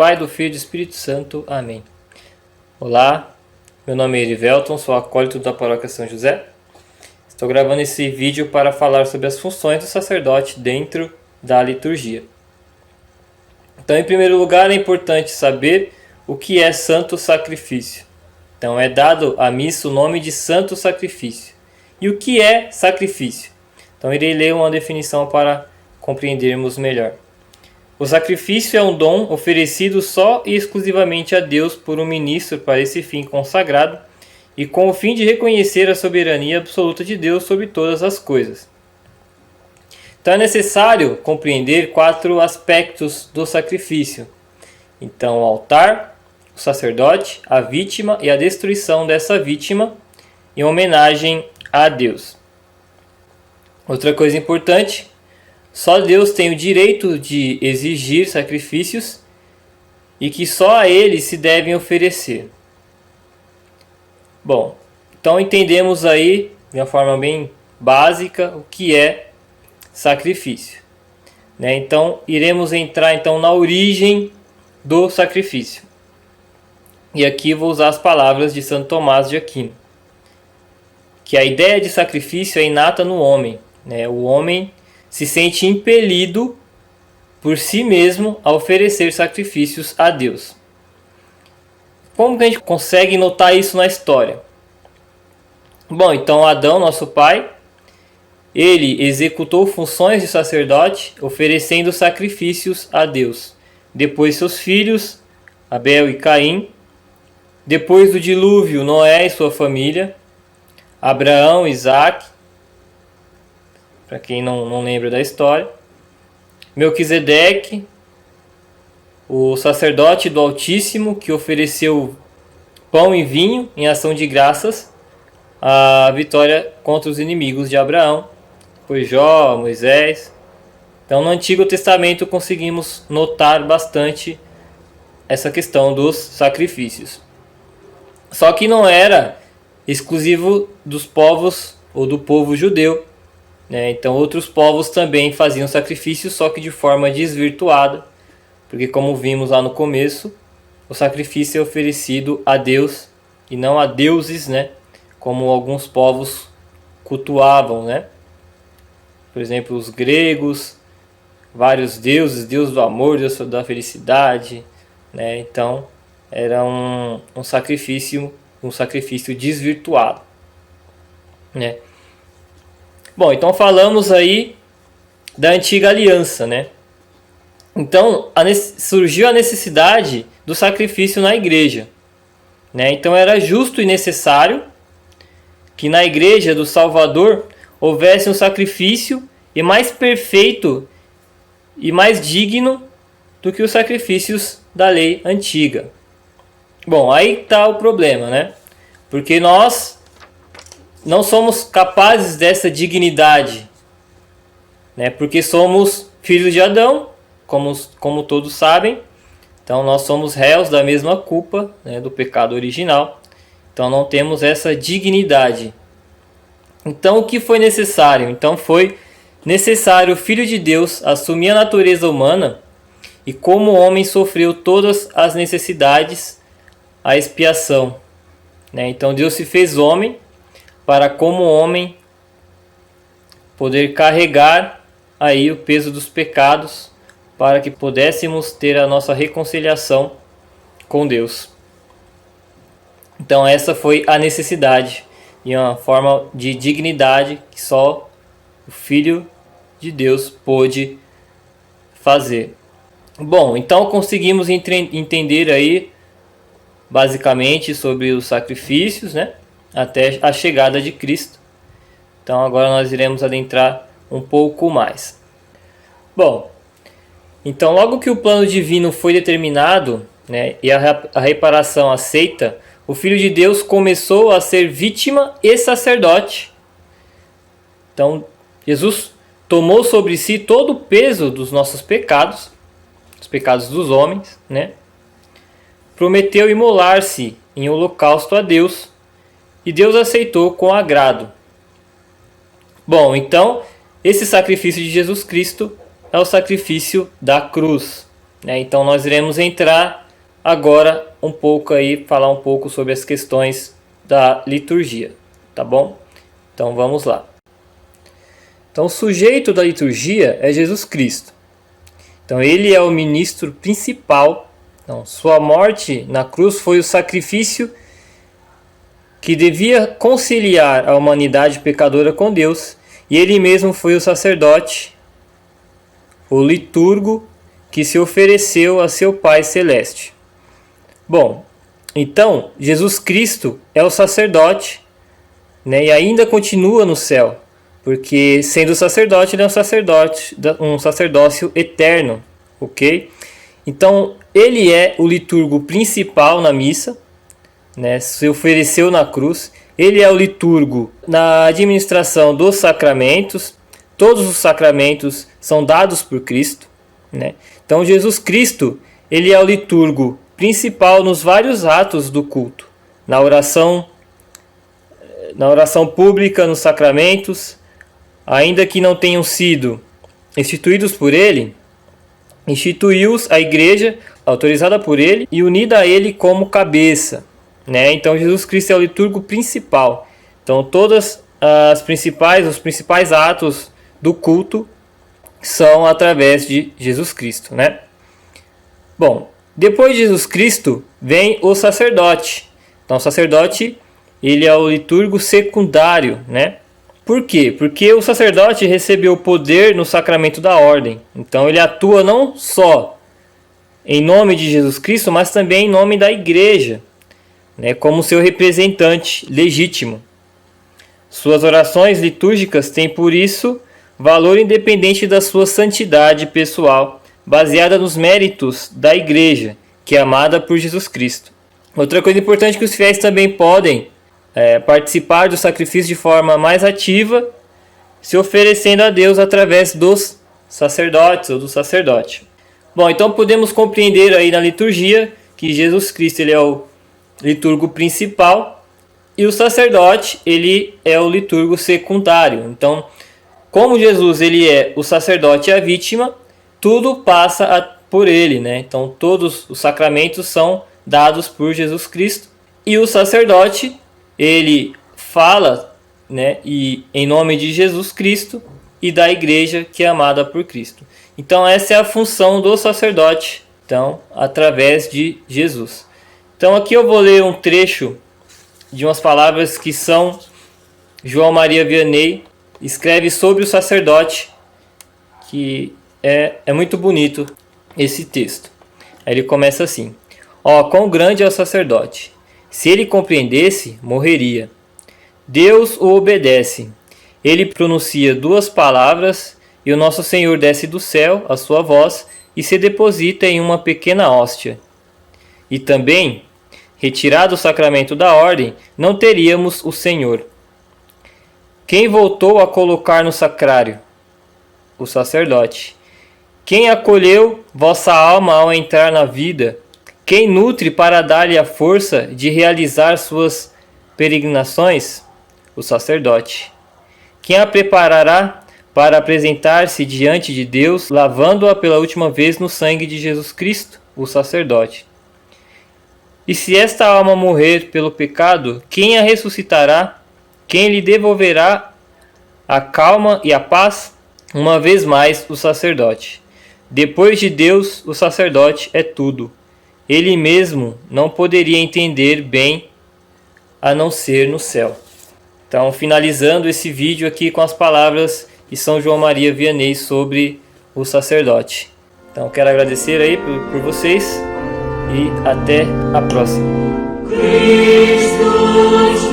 Pai, do Filho e do Espírito Santo. Amém. Olá, meu nome é Erivelton, sou acólito da Paróquia São José. Estou gravando esse vídeo para falar sobre as funções do sacerdote dentro da liturgia. Então, em primeiro lugar, é importante saber o que é santo sacrifício. Então, é dado à missa o nome de santo sacrifício. E o que é sacrifício? Então, irei ler uma definição para compreendermos melhor. O sacrifício é um dom oferecido só e exclusivamente a Deus por um ministro para esse fim consagrado e com o fim de reconhecer a soberania absoluta de Deus sobre todas as coisas. Então é necessário compreender 4 aspectos do sacrifício. Então, o altar, o sacerdote, a vítima e a destruição dessa vítima em homenagem a Deus. Outra coisa importante, só Deus tem o direito de exigir sacrifícios e que só a Ele se devem oferecer. Bom, então entendemos aí, de uma forma bem básica, o que é sacrifício. Então, iremos entrar na origem do sacrifício. E aqui vou usar as palavras de Santo Tomás de Aquino, que a ideia de sacrifício é inata no homem. O homem se sente impelido por si mesmo a oferecer sacrifícios a Deus. Como que a gente consegue notar isso na história? Bom, então Adão, nosso pai, ele executou funções de sacerdote, oferecendo sacrifícios a Deus. Depois seus filhos, Abel e Caim. Depois do dilúvio, Noé e sua família. Abraão, Isaac, para quem não lembra da história. Melquisedeque, o sacerdote do Altíssimo, que ofereceu pão e vinho em ação de graças à vitória contra os inimigos de Abraão. Foi Jó, Moisés. Então, no Antigo Testamento conseguimos notar bastante essa questão dos sacrifícios. Só que não era exclusivo dos povos ou do povo judeu. Então outros povos também faziam sacrifícios, só que de forma desvirtuada, porque como vimos lá no começo, o sacrifício é oferecido a Deus e não a deuses, como alguns povos cultuavam, Por exemplo, os gregos, vários deuses, deus do amor, deus da felicidade, Então era um sacrifício desvirtuado, Bom, então falamos aí da antiga aliança, Então surgiu a necessidade do sacrifício na igreja, Então era justo e necessário que na igreja do Salvador houvesse um sacrifício e mais perfeito e mais digno do que os sacrifícios da lei antiga. Bom, aí está o problema, Porque nós não somos capazes dessa dignidade, Porque somos filhos de Adão, como todos sabem. Então nós somos réus da mesma culpa, do pecado original. Então não temos essa dignidade. Então o que foi necessário? Então foi necessário o Filho de Deus assumir a natureza humana e como homem sofreu todas as necessidades, a expiação. Então Deus se fez homem para como homem poder carregar aí o peso dos pecados para que pudéssemos ter a nossa reconciliação com Deus. Então essa foi a necessidade e uma forma de dignidade que só o Filho de Deus pôde fazer. Bom, então conseguimos entender aí basicamente sobre os sacrifícios, até a chegada de Cristo. Então agora nós iremos adentrar um pouco mais. Bom, então logo que o plano divino foi determinado, e a reparação aceita, o Filho de Deus começou a ser vítima e sacerdote. Então Jesus tomou sobre si todo o peso dos nossos pecados, os pecados dos homens, Prometeu imolar-se em holocausto a Deus, e Deus aceitou com agrado. Bom, então, esse sacrifício de Jesus Cristo é o sacrifício da cruz. né? Então nós iremos entrar agora um pouco aí, falar um pouco sobre as questões da liturgia, tá bom? Então vamos lá. Então o sujeito da liturgia é Jesus Cristo. Então ele é o ministro principal. Então, sua morte na cruz foi o sacrifício que devia conciliar a humanidade pecadora com Deus, e ele mesmo foi o sacerdote, o liturgo que se ofereceu a seu Pai Celeste. Bom, então Jesus Cristo é o sacerdote, né, e ainda continua no céu, porque sendo sacerdote, ele é um sacerdócio eterno, ok? Então ele é o liturgo principal na missa, né, se ofereceu na cruz. Ele é o liturgo na administração dos sacramentos. Todos os sacramentos são dados por Cristo, né? Então Jesus Cristo, ele é o liturgo principal nos vários atos do culto, na oração pública, nos sacramentos, ainda que não tenham sido instituídos por ele, instituiu-os a igreja, autorizada por ele e unida a ele como cabeça, né? Então Jesus Cristo é o liturgo principal. Então todas os principais atos do culto são através de Jesus Cristo, né? Bom, depois de Jesus Cristo vem o sacerdote. Então o sacerdote, ele é o liturgo secundário, né? Por quê? Porque o sacerdote recebeu poder no sacramento da ordem. Então ele atua não só em nome de Jesus Cristo, mas também em nome da igreja, né, como seu representante legítimo. Suas orações litúrgicas têm, por isso, valor independente da sua santidade pessoal, baseada nos méritos da igreja, que é amada por Jesus Cristo. Outra coisa importante é que os fiéis também podem participar do sacrifício de forma mais ativa, se oferecendo a Deus através dos sacerdotes ou do sacerdote. Bom, então podemos compreender aí na liturgia que Jesus Cristo, ele é o liturgo principal e o sacerdote, ele é o liturgo secundário. Então, como Jesus, ele é o sacerdote e a vítima, tudo passa por ele, né? Então todos os sacramentos são dados por Jesus Cristo, e o sacerdote, ele fala, né, e em nome de Jesus Cristo e da igreja que é amada por Cristo. Então essa é a função do sacerdote, então, através de Jesus. Então aqui eu vou ler um trecho de umas palavras que São João Maria Vianney escreve sobre o sacerdote, que é muito bonito esse texto. Ele começa assim: ó, quão grande é o sacerdote! Se ele compreendesse, morreria. Deus o obedece. Ele pronuncia 2 palavras e o nosso Senhor desce do céu a sua voz e se deposita em uma pequena hóstia. E também, retirado o sacramento da ordem, não teríamos o Senhor. Quem voltou a colocar no sacrário? O sacerdote. Quem acolheu vossa alma ao entrar na vida? Quem nutre para dar-lhe a força de realizar suas peregrinações? O sacerdote. Quem a preparará para apresentar-se diante de Deus, lavando-a pela última vez no sangue de Jesus Cristo? O sacerdote. E se esta alma morrer pelo pecado, quem a ressuscitará? Quem lhe devolverá a calma e a paz? Uma vez mais, o sacerdote. Depois de Deus, o sacerdote é tudo. Ele mesmo não poderia entender bem a não ser no céu. Então, finalizando esse vídeo aqui com as palavras de São João Maria Vianney sobre o sacerdote. Então, quero agradecer aí por vocês e até a próxima. Cristo